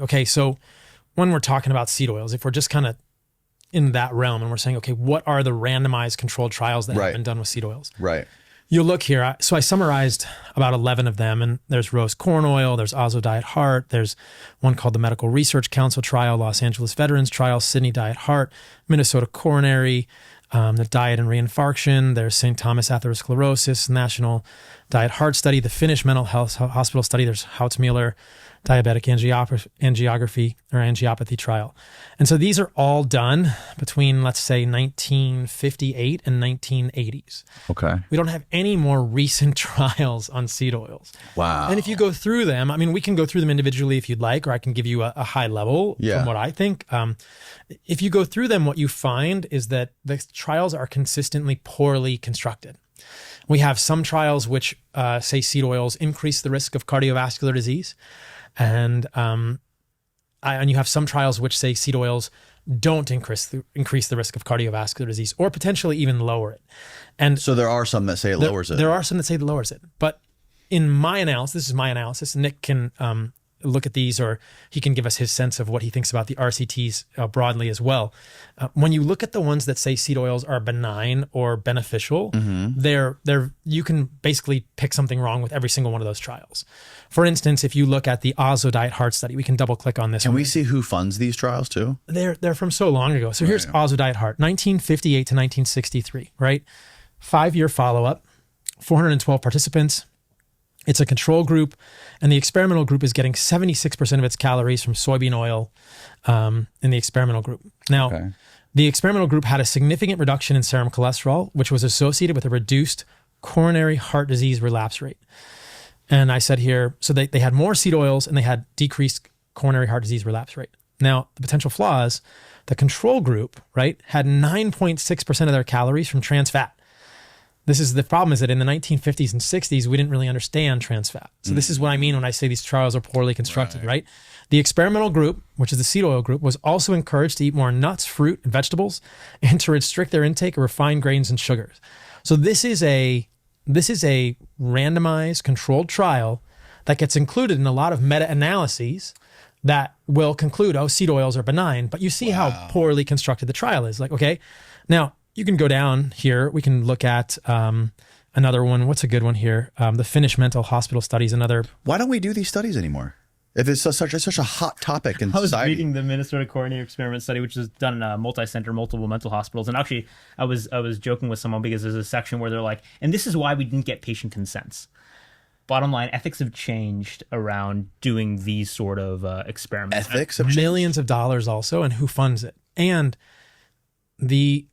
Okay, so when we're talking about seed oils, if we're just kind of in that realm and we're saying, okay, what are the randomized controlled trials that have been done with seed oils? Right. You'll look here. So I summarized about 11 of them, and there's rose corn oil, there's Ozo Diet Heart, there's one called the Medical Research Council Trial, Los Angeles Veterans Trial, Sydney Diet Heart, Minnesota Coronary, the Diet and Reinfarction, there's St. Thomas Atherosclerosis, National Diet Heart Study, the Finnish Mental Health Hospital Study, there's Hautzmüller Diabetic Angiopathy Trial. And so these are all done between, let's say, 1958 and 1980s. Okay. We don't have any more recent trials on seed oils. Wow. And if you go through them, I mean, we can go through them individually if you'd like, or I can give you a high level from what I think. If you go through them, what you find is that the trials are consistently poorly constructed. We have some trials which say seed oils increase the risk of cardiovascular disease. And you have some trials which say seed oils don't increase the risk of cardiovascular disease, or potentially even lower it. And so there are some that say it lowers it. There are some that say it lowers it. But in my analysis, this is my analysis, Nick can look at these, or he can give us his sense of what he thinks about the RCTs broadly as well. When you look at the ones that say seed oils are benign or beneficial, you can basically pick something wrong with every single one of those trials. For instance, if you look at the Ozo Diet Heart Study, we can double click on this. Can we see who funds these trials too? They're from so long ago. So here's Ozo Diet Heart, 1958 to 1963, right? 5-year follow-up, 412 participants. It's a control group, and the experimental group is getting 76% of its calories from soybean oil in the experimental group. Now, the experimental group had a significant reduction in serum cholesterol, which was associated with a reduced coronary heart disease relapse rate. And I said here, so they had more seed oils and they had decreased coronary heart disease relapse rate. Now, the potential flaws, the control group, right, had 9.6% of their calories from trans fat. The problem is that in the 1950s and 60s, we didn't really understand trans fat. So this is what I mean when I say these trials are poorly constructed, right? The experimental group, which is the seed oil group, was also encouraged to eat more nuts, fruit, and vegetables, and to restrict their intake of refined grains and sugars. So this is a randomized controlled trial that gets included in a lot of meta-analyses that will conclude, seed oils are benign, but you see how poorly constructed the trial is. Like, okay, now you can go down here. We can look at another one. What's a good one here? The Finnish Mental Hospital Study is another. Why don't we do these studies anymore? If it's such a hot topic in society. I was reading the Minnesota Coronary Experiment Study, which is done in multi-center, multiple mental hospitals. And actually, I was joking with someone because there's a section where they're like, and this is why we didn't get patient consents. Bottom line, ethics have changed around doing these sort of experiments. Ethics have changed? Millions of dollars also, and who funds it. And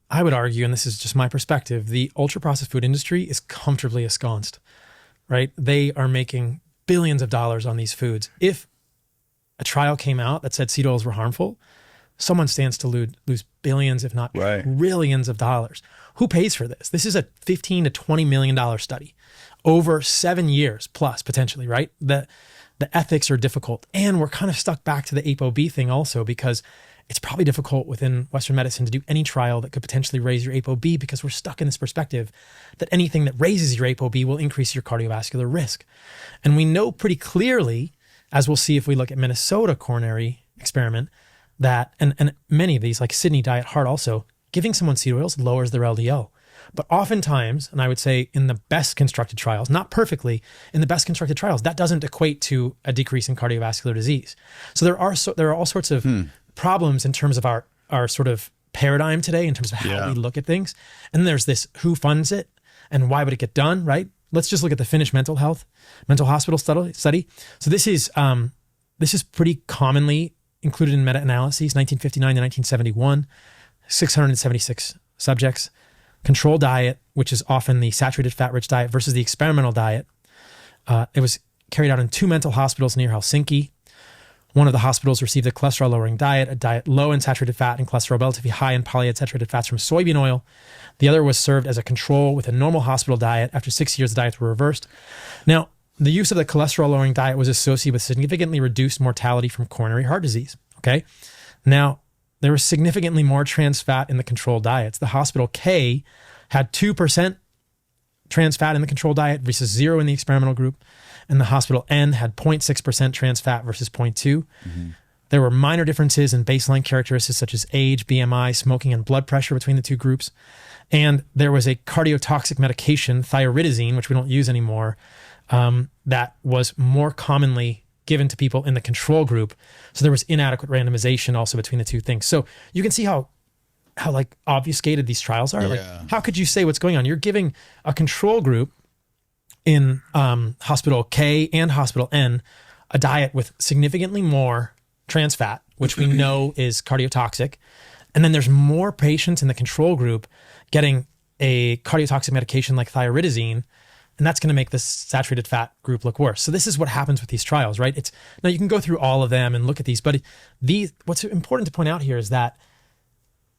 I would argue, and this is just my perspective, the ultra-processed food industry is comfortably ensconced, right? They are making billions of dollars on these foods. If a trial came out that said seed oils were harmful, someone stands to lose billions, if not trillions of dollars. Who pays for this? This is a $15 to $20 million study over 7 years plus potentially, right? The ethics are difficult, and we're kind of stuck back to the ApoB thing also, because it's probably difficult within Western medicine to do any trial that could potentially raise your ApoB, because we're stuck in this perspective that anything that raises your ApoB will increase your cardiovascular risk. And we know pretty clearly, as we'll see if we look at Minnesota coronary experiment, that, and many of these, like Sydney Diet Heart also, giving someone seed oils lowers their LDL. But oftentimes, and I would say in the best constructed trials, not perfectly, in the best constructed trials, that doesn't equate to a decrease in cardiovascular disease. So there are all sorts of problems in terms of our sort of paradigm today, in terms of how we look at things. And there's this who funds it and why would it get done, right? Let's just look at the Finnish mental hospital study. So this is pretty commonly included in meta-analyses, 1959 to 1971, 676 subjects. Control diet, which is often the saturated fat-rich diet, versus the experimental diet. It was carried out in 2 mental hospitals near Helsinki. One of the hospitals received a cholesterol-lowering diet, a diet low in saturated fat and cholesterol relatively high in polyunsaturated fats from soybean oil. The other was served as a control with a normal hospital diet. After 6 years, the diets were reversed. Now, the use of the cholesterol-lowering diet was associated with significantly reduced mortality from coronary heart disease, okay? Now, there was significantly more trans fat in the control diets. The hospital K had 2% trans fat in the control diet versus 0 in the experimental group. And the hospital N had 0.6% trans fat versus 0.2. There were minor differences in baseline characteristics such as age, BMI, smoking, and blood pressure between the two groups. And there was a cardiotoxic medication, thyroidazine, which we don't use anymore, that was more commonly given to people in the control group. So there was inadequate randomization also between the two things. So you can see how like obfuscated these trials are. Yeah. Like, how could you say what's going on? You're giving a control group in hospital K and hospital N a diet with significantly more trans fat, which we know is cardiotoxic. And then there's more patients in the control group getting a cardiotoxic medication like thyroidazine, and that's going to make the saturated fat group look worse. So this is what happens with these trials, right? Now you can go through all of them and look at these, but what's important to point out here is that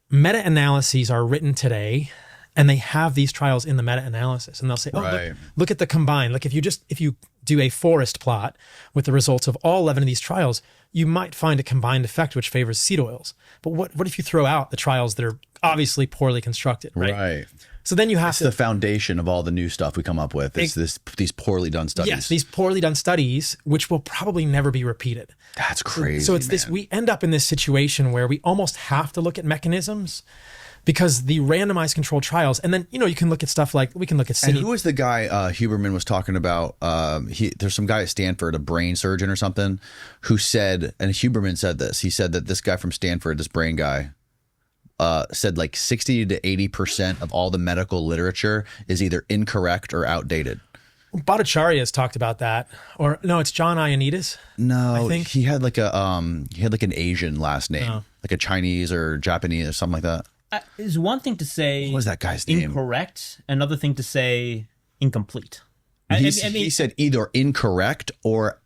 meta-analyses are written today, and they have these trials in the meta-analysis, and they'll say, oh, look at the combined. Like if you do a forest plot with the results of all 11 of these trials, you might find a combined effect which favors seed oils. But what if you throw out the trials that are obviously poorly constructed, right? Right. So then you have the foundation of all the new stuff we come up with. It's these poorly done studies. Yes, these poorly done studies, which will probably never be repeated. That's crazy. So it's man. we end up in this situation where we almost have to look at mechanisms because the randomized controlled trials, and then, you can look at stuff like, we can look at And who was the guy Huberman was talking about? There's some guy at Stanford, a brain surgeon or something, who said, and Huberman said this, he said that this guy from Stanford, this brain guy, said like 60 to 80% of all the medical literature is either incorrect or outdated. Bhattacharya has talked about that. Or no, it's John Ioannidis. No, I think he had like an Asian last name, like a Chinese or Japanese or something like that. Is one thing to say what was that guy's name? Incorrect, another thing to say incomplete. He said either incorrect or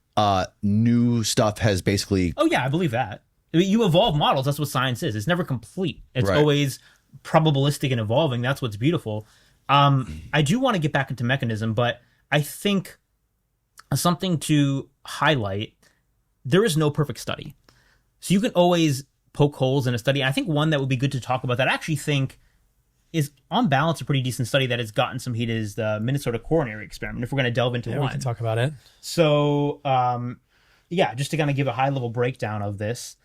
new stuff has basically. Oh yeah, I believe that. I mean, you evolve models. That's what science is. It's never complete. It's always probabilistic and evolving. That's what's beautiful. I do want to get back into mechanism, but I think something to highlight, there is no perfect study. So you can always poke holes in a study. I think one that would be good to talk about that I actually think is on balance a pretty decent study that has gotten some heat is the Minnesota coronary experiment, if we're going to delve into one. We can talk about it. So, just to kind of give a high level breakdown of this,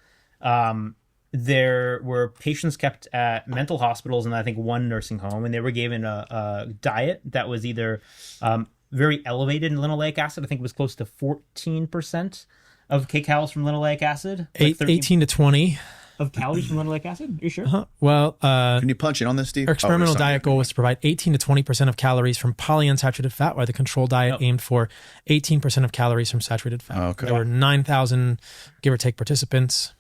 there were patients kept at mental hospitals and I think one nursing home, and they were given a diet that was either very elevated in linoleic acid. I think it was close to 14% of kcals from linoleic acid. Like 18 to 20. Of calories from linoleic acid? Are you sure? Uh-huh. Well, can you punch in on this, Steve? Our experimental diet goal was to provide 18 to 20% of calories from polyunsaturated fat, while the control diet aimed for 18% of calories from saturated fat. Okay. There were 9,000, give or take, participants.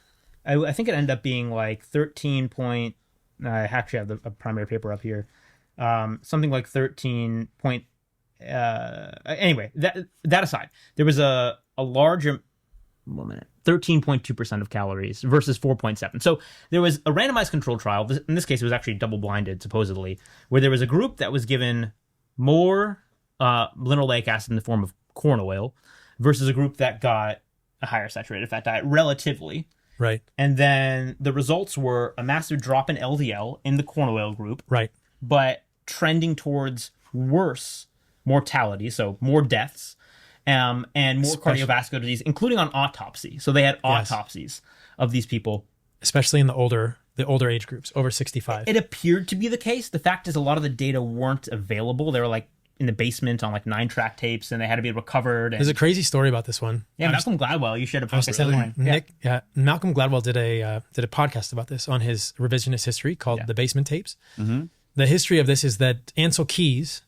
I think it ended up being like 13 point. I actually have a primary paper up here. Something like 13 point. Anyway, that aside, there was a larger. 1 minute. 13.2% of calories versus 4.7. So there was a randomized controlled trial. In this case, it was actually double-blinded, supposedly, where there was a group that was given more linoleic acid in the form of corn oil versus a group that got a higher saturated fat diet relatively. Right. And then the results were a massive drop in LDL in the corn oil group. Right. But trending towards worse mortality, so more deaths. And more cardiovascular disease, including on autopsy. So they had autopsies of these people. Especially in the older age groups, over 65. It appeared to be the case. The fact is a lot of the data weren't available. They were like in the basement on like 9-track tapes, and they had to be recovered. There's a crazy story about this one. Yeah, Malcolm Gladwell, you should have posted it. Malcolm Gladwell did a podcast about this on his revisionist history called The Basement Tapes. Mm-hmm. The history of this is that Ansel Keys,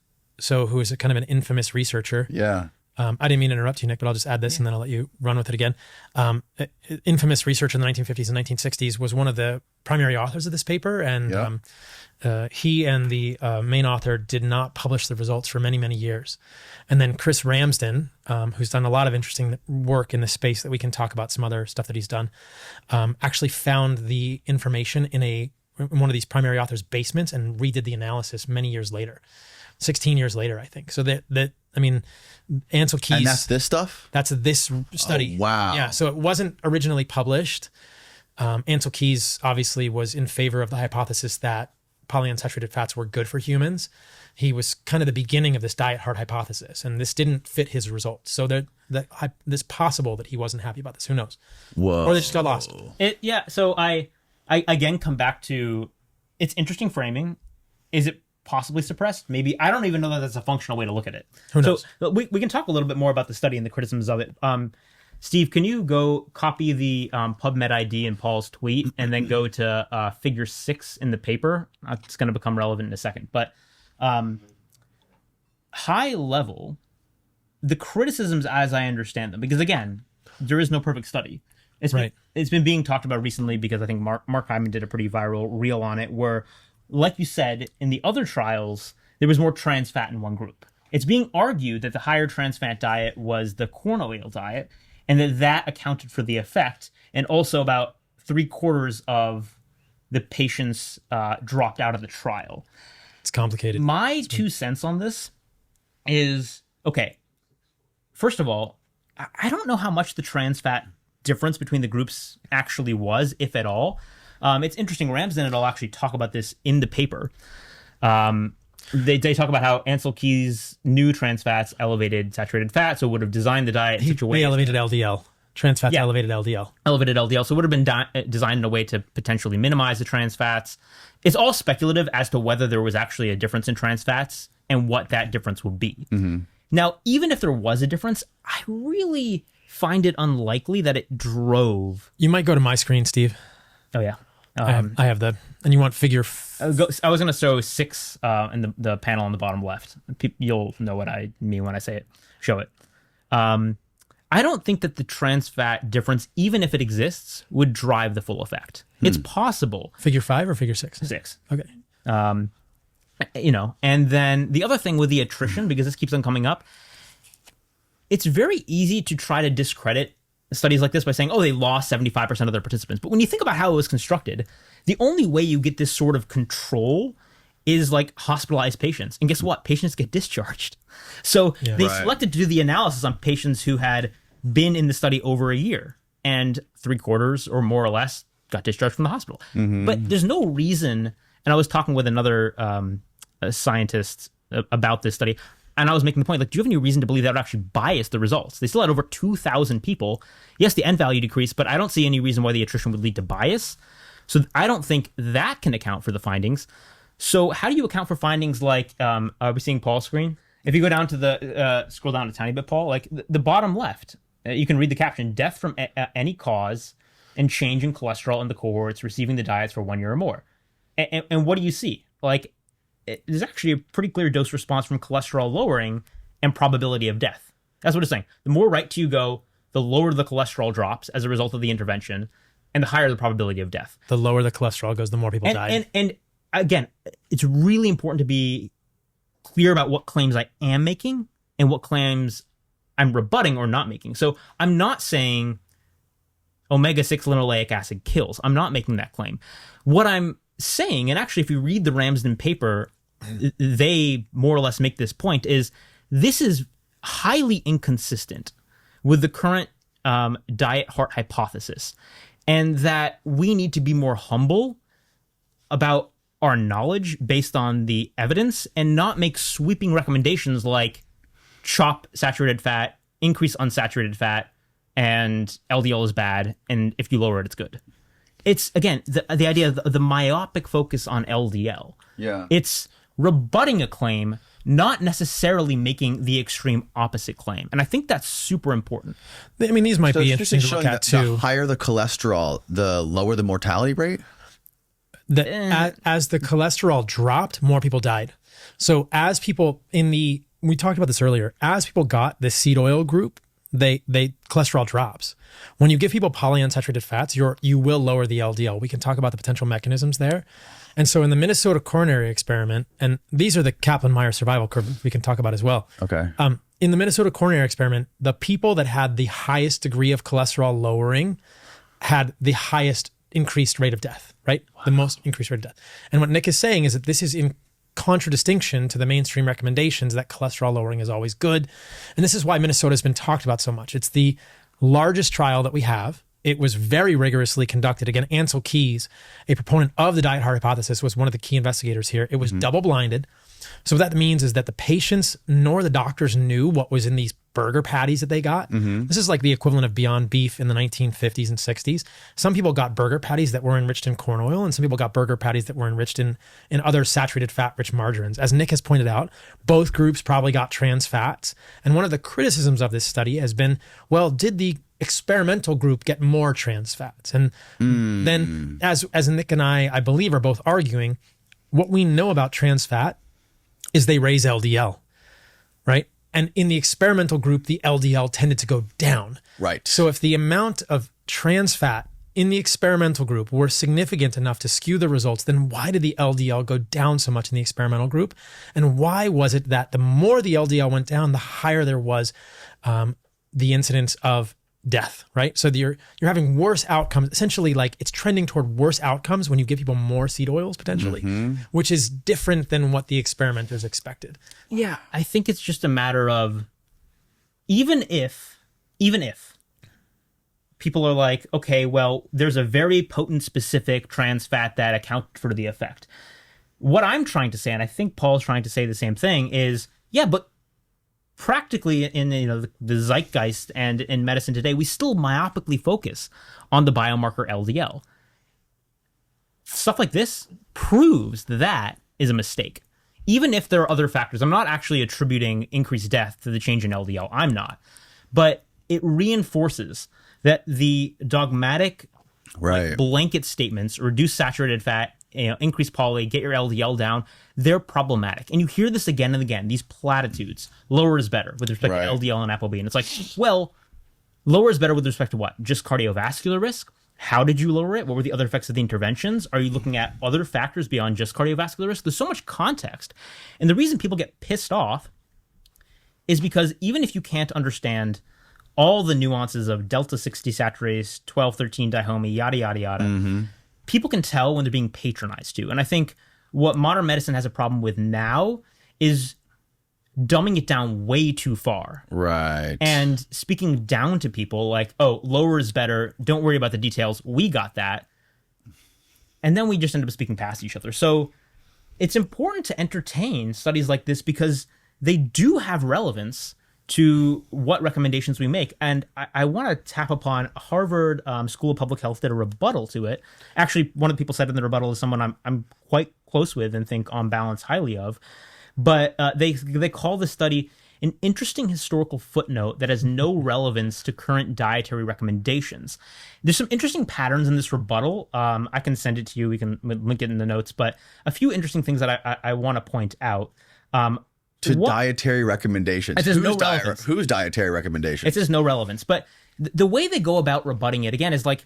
who is a kind of an infamous researcher. Yeah. I didn't mean to interrupt you, Nick, but I'll just add this and then I'll let you run with it again. Infamous researcher in the 1950s and 1960s was one of the primary authors of this paper. And he and the main author did not publish the results for many, many years. And then Chris Ramsden, who's done a lot of interesting work in this space that we can talk about, some other stuff that he's done, actually found the information in one of these primary authors' basements and redid the analysis many years later. 16 years later, I think. So Ansel Keys. And that's this stuff? That's this study. Oh, wow. Yeah. So it wasn't originally published. Ansel Keys obviously was in favor of the hypothesis that polyunsaturated fats were good for humans. He was kind of the beginning of this diet heart hypothesis, and this didn't fit his results. So it's possible that he wasn't happy about this. Who knows? Whoa. Or they just got lost. So I again come back to, it's interesting framing. Is it possibly suppressed? Maybe. I don't even know that that's a functional way to look at it. Who knows? So we can talk a little bit more about the study and the criticisms of it. Steve, can you go copy the PubMed ID in Paul's tweet and then go to figure 6 in the paper? It's going to become relevant in a second. But high level, the criticisms as I understand them, because again, there is no perfect study. It's been being talked about recently because I think Mark Hyman did a pretty viral reel on it where, like you said, in the other trials, there was more trans fat in one group. It's being argued that the higher trans fat diet was the corn oil diet, and that accounted for the effect. And also about 3/4 of the patients dropped out of the trial. It's complicated. My 2 cents on this is, okay, first of all, I don't know how much the trans fat difference between the groups actually was, if at all. It's interesting. Ramsden and I'll actually talk about this in the paper. They talk about how Ansel Keys' new trans fats elevated saturated fat, so would have designed the diet in such a way. They elevated LDL. Trans fats elevated LDL. Elevated LDL, so it would have been designed in a way to potentially minimize the trans fats. It's all speculative as to whether there was actually a difference in trans fats and what that difference would be. Mm-hmm. Now, even if there was a difference, I really find it unlikely that it drove. You might go to my screen, Steve. Oh, yeah. I have that. And you want figure... I was going to show 6 in the panel on the bottom left. You'll know what I mean when I say it. Show it. I don't think that the trans fat difference, even if it exists, would drive the full effect. It's possible. Figure 5 or figure 6? 6. Okay. And then the other thing with the attrition, because this keeps on coming up, it's very easy to try to discredit studies like this by saying, oh, they lost 75% of their participants. But when you think about how it was constructed, the only way you get this sort of control is like hospitalized patients. And guess what? Patients get discharged. So they selected to do the analysis on patients who had been in the study over a year, and 3/4 or more or less got discharged from the hospital. Mm-hmm. But there's no reason, and I was talking with another scientist about this study, and I was making the point, like, do you have any reason to believe that would actually bias the results? They still had over 2,000 people. Yes, the N value decreased, but I don't see any reason why the attrition would lead to bias. So I don't think that can account for the findings. So how do you account for findings like, are we seeing Paul's screen? If you go down to the, scroll down a tiny bit, Paul, like the bottom left, you can read the caption, death from any cause and change in cholesterol in the cohorts receiving the diets for 1 year or more. And what do you see? Like, there's actually a pretty clear dose response from cholesterol lowering and probability of death. That's what it's saying. The more right to you go, the lower the cholesterol drops as a result of the intervention, and the higher the probability of death. The lower the cholesterol goes, the more people die. And again, it's really important to be clear about what claims I am making and what claims I'm rebutting or not making. So I'm not saying omega-6 linoleic acid kills. I'm not making that claim. What I'm saying, and actually if you read the Ramsden paper, they more or less make this point, is this is highly inconsistent with the current diet heart hypothesis, and that we need to be more humble about our knowledge based on the evidence and not make sweeping recommendations like chop saturated fat, increase unsaturated fat, and LDL is bad, and if you lower it, it's good. It's, again, the idea of the myopic focus on LDL. Yeah. It's rebutting a claim, not necessarily making the extreme opposite claim. And I think that's super important. I mean, these might be interesting to look at, too. The higher the cholesterol, the lower the mortality rate? As the cholesterol dropped, more people died. So as people we talked about this earlier, as people got the seed oil group, they cholesterol drops. When you give people polyunsaturated fats, you will lower the LDL. We can talk about the potential mechanisms there. And so in the Minnesota coronary experiment, and these are the Kaplan-Meier survival curve we can talk about as well. Okay. In the Minnesota coronary experiment, the people that had the highest degree of cholesterol lowering had the highest increased rate of death, right? Wow. The most increased rate of death. And what Nick is saying is that this is in contradistinction to the mainstream recommendations that cholesterol lowering is always good. And this is why Minnesota has been talked about so much. It's the largest trial that we have. it was very rigorously conducted. Again, Ansel Keys, a proponent of the diet heart hypothesis, was one of the key investigators here. It was double-blinded. So what that means is that the patients nor the doctors knew what was in these burger patties that they got. This is like the equivalent of Beyond Beef in the 1950s and 60s. Some people got burger patties that were enriched in corn oil, and some people got burger patties that were enriched in other saturated fat-rich margarines. As Nick has pointed out, both groups probably got trans fats. And one of the criticisms of this study has been, well, did the experimental group get more trans fats? And then, as Nick and I believe, are both arguing, what we know about trans fat is they raise LDL, right? And in the experimental group, the LDL tended to go down. Right. So if the amount of trans fat in the experimental group were significant enough to skew the results, then why did the LDL go down so much in the experimental group? And why was it that the more the LDL went down, the higher there was the incidence of death, right? So you're having worse outcomes. Essentially, like, it's trending toward worse outcomes when you give people more seed oils potentially, which is different than what the experimenters expected. Yeah, I think it's just a matter of even if people are like, okay, well, there's a very potent specific trans fat that accounts for the effect. What I'm trying to say, and I think Paul's trying to say the same thing, is yeah, but practically in the zeitgeist and in medicine today, we still myopically focus on the biomarker LDL. Stuff like this proves that is a mistake. Even if there are other factors, I'm not actually attributing increased death to the change in LDL. I'm not. But it reinforces that the dogmatic blanket statements, reduce saturated fat, increase poly, get your LDL down, they're problematic. And you hear this again and again, these platitudes. Lower is better with respect to LDL and ApoB. And it's like, well, lower is better with respect to what? Just cardiovascular risk? How did you lower it? What were the other effects of the interventions? Are you looking at other factors beyond just cardiovascular risk? There's so much context. And the reason people get pissed off is because even if you can't understand all the nuances of delta 6 desaturase, 12-13 dihomey, yada, yada, yada, people can tell when they're being patronized too. And I think what modern medicine has a problem with now is dumbing it down way too far. Right. And speaking down to people like, oh, lower is better. Don't worry about the details. We got that. And then we just end up speaking past each other. So it's important to entertain studies like this because they do have relevance to what recommendations we make. And I want to tap upon Harvard School of Public Health did a rebuttal to it. Actually, one of the people said in the rebuttal is someone I'm quite close with and think on balance highly of. But they call the study an interesting historical footnote that has no relevance to current dietary recommendations. There's some interesting patterns in this rebuttal. I can send it to you. We can link it in the notes. But a few interesting things that I want to point out. Dietary recommendations. It says no relevance. Whose dietary recommendations? It says no relevance. But the way they go about rebutting it, again, is like,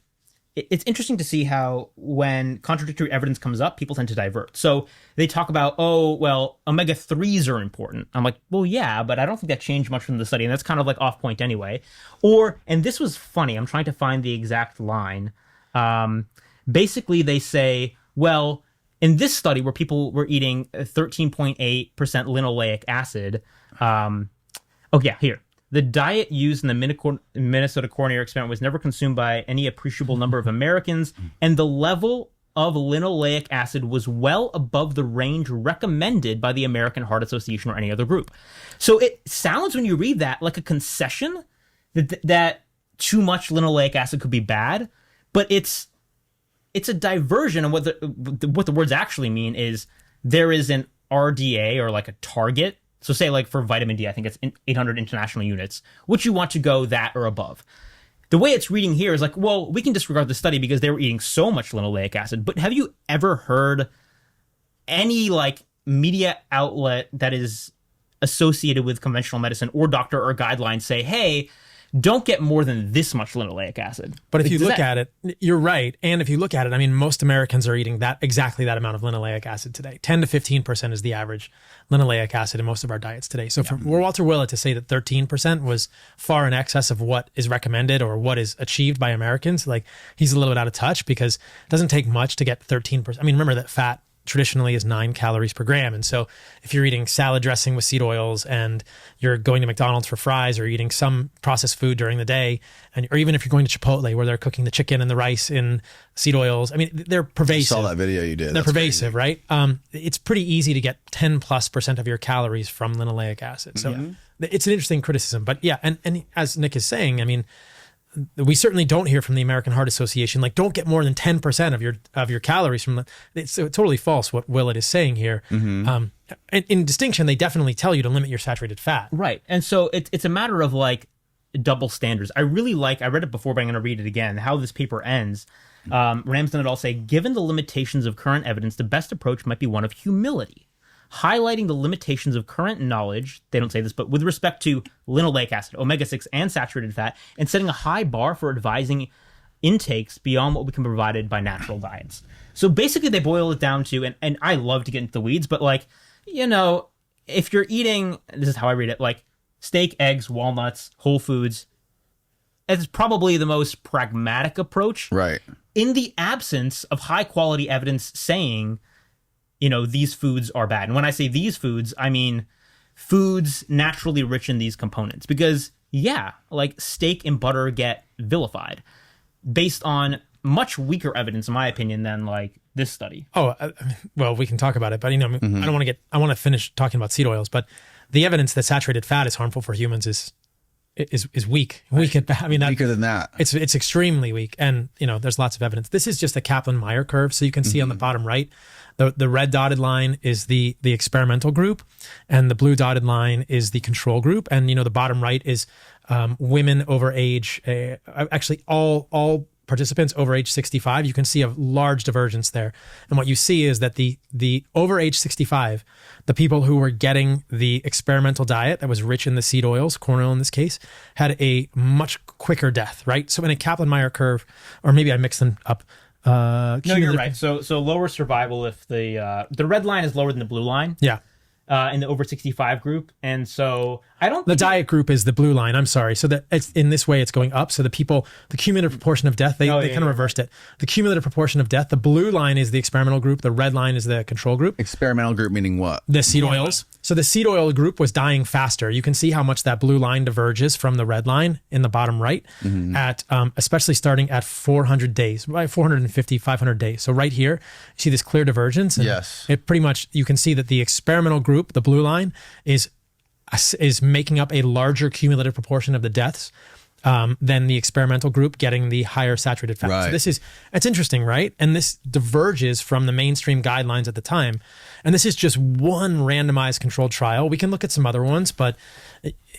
it's interesting to see how when contradictory evidence comes up, people tend to divert. So they talk about, oh, well, omega-3s are important. I'm like, well, yeah, but I don't think that changed much from the study. And that's kind of like off point anyway. Or, and this was funny, I'm trying to find the exact line. Basically, they say, well, in this study where people were eating 13.8% linoleic acid, here. The diet used in the Minnesota coronary experiment was never consumed by any appreciable number of Americans, and the level of linoleic acid was well above the range recommended by the American Heart Association or any other group. So it sounds, when you read that, like a concession that too much linoleic acid could be bad, but it's a diversion. And what the words actually mean is there is an RDA, or like a target. So say like for vitamin D, I think it's 800 international units, which you want to go that or above. The way it's reading here is like, well, we can disregard the study because they were eating so much linoleic acid. But have you ever heard any like media outlet that is associated with conventional medicine or doctor or guidelines say, hey, don't get more than this much linoleic acid? But if you look at it, you're right. And if you look at it, I mean, most Americans are eating exactly that amount of linoleic acid today. 10 to 15% is the average linoleic acid in most of our diets today. So for Walter Willett to say that 13% was far in excess of what is recommended or what is achieved by Americans, like, he's a little bit out of touch, because it doesn't take much to get 13%. I mean, remember that fat traditionally is 9 calories per gram. And so if you're eating salad dressing with seed oils and you're going to McDonald's for fries or eating some processed food during the day, or even if you're going to Chipotle where they're cooking the chicken and the rice in seed oils, I mean, they're pervasive. I saw that video you did. They're That's pervasive, crazy. right? It's pretty easy to get 10+% of your calories from linoleic acid. So it's an interesting criticism. But yeah, and as Nick is saying, I mean, we certainly don't hear from the American Heart Association, like, don't get more than 10% of your calories from it's totally false what Willett is saying here. In distinction, they definitely tell you to limit your saturated fat. Right. And so it's a matter of like double standards. I read it before, but I'm going to read it again, how this paper ends. Ramsden et al. Say, given the limitations of current evidence, the best approach might be one of humility, highlighting the limitations of current knowledge, they don't say this, but with respect to linoleic acid, omega-6, and saturated fat, and setting a high bar for advising intakes beyond what we can be provided by natural diets. So basically they boil it down to, and I love to get into the weeds, but like, you know, if you're eating, this is how I read it, like steak, eggs, walnuts, whole foods, it's probably the most pragmatic approach. Right. In the absence of high quality evidence saying, you know, these foods are bad. And when I say these foods, I mean foods naturally rich in these components. Because, yeah, like steak and butter get vilified based on much weaker evidence, in my opinion, than like this study. Oh, well, we can talk about it, but, you know, I want to finish talking about seed oils, but the evidence that saturated fat is harmful for humans is weak. Weak at, I mean, Weaker than that. It's extremely weak. And, you know, there's lots of evidence. This is just a Kaplan-Meier curve. So you can see on the bottom right, the red dotted line is the experimental group and the blue dotted line is the control group. And, you know, the bottom right is women over age, actually all participants over age 65. You can see a large divergence there. And what you see is that the over age 65, the people who were getting the experimental diet that was rich in the seed oils, corn oil in this case, had a much quicker death, right? So in a Kaplan-Meier curve, or maybe I mixed them up. No, you're right. So lower survival if the red line is lower than the blue line. Yeah. In the over 65 group. And so I don't The diet group is the blue line. I'm sorry. So that it's in this way it's going up. So the cumulative proportion of death, they kind of reversed it. The cumulative proportion of death, the blue line is the experimental group. The red line is the control group. Experimental group meaning what? The seed oils. So the seed oil group was dying faster. You can see how much that blue line diverges from the red line in the bottom right at especially starting at 400 days, right? 450, 500 days. So right here, you see this clear divergence. And yes. It pretty much, you can see that the experimental group, the blue line, is making up a larger cumulative proportion of the deaths than the experimental group getting the higher saturated fat. Right. So it's interesting, right? And this diverges from the mainstream guidelines at the time. And this is just one randomized controlled trial. We can look at some other ones, but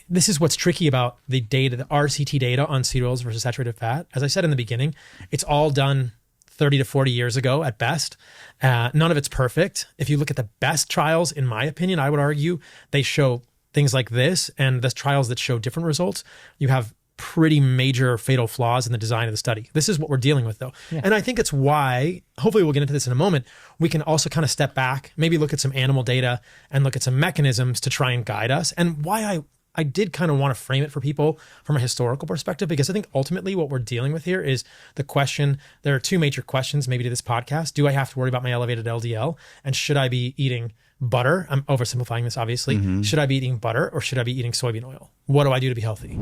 this is what's tricky about the data, the RCT data on seed oils versus saturated fat. As I said in the beginning, it's all done 30 to 40 years ago at best. None of it's perfect. If you look at the best trials, in my opinion, I would argue they show things like this, and the trials that show different results, you have pretty major fatal flaws in the design of the study. This is what we're dealing with though. Yeah. And I think it's why, hopefully we'll get into this in a moment, we can also kind of step back, maybe look at some animal data and look at some mechanisms to try and guide us. And why I did kind of want to frame it for people from a historical perspective, because I think ultimately what we're dealing with here is the question, there are two major questions maybe to this podcast. Do I have to worry about my elevated LDL? And should I be eating butter? I'm oversimplifying this, obviously. Should I be eating butter or should I be eating soybean oil? What do I do to be healthy?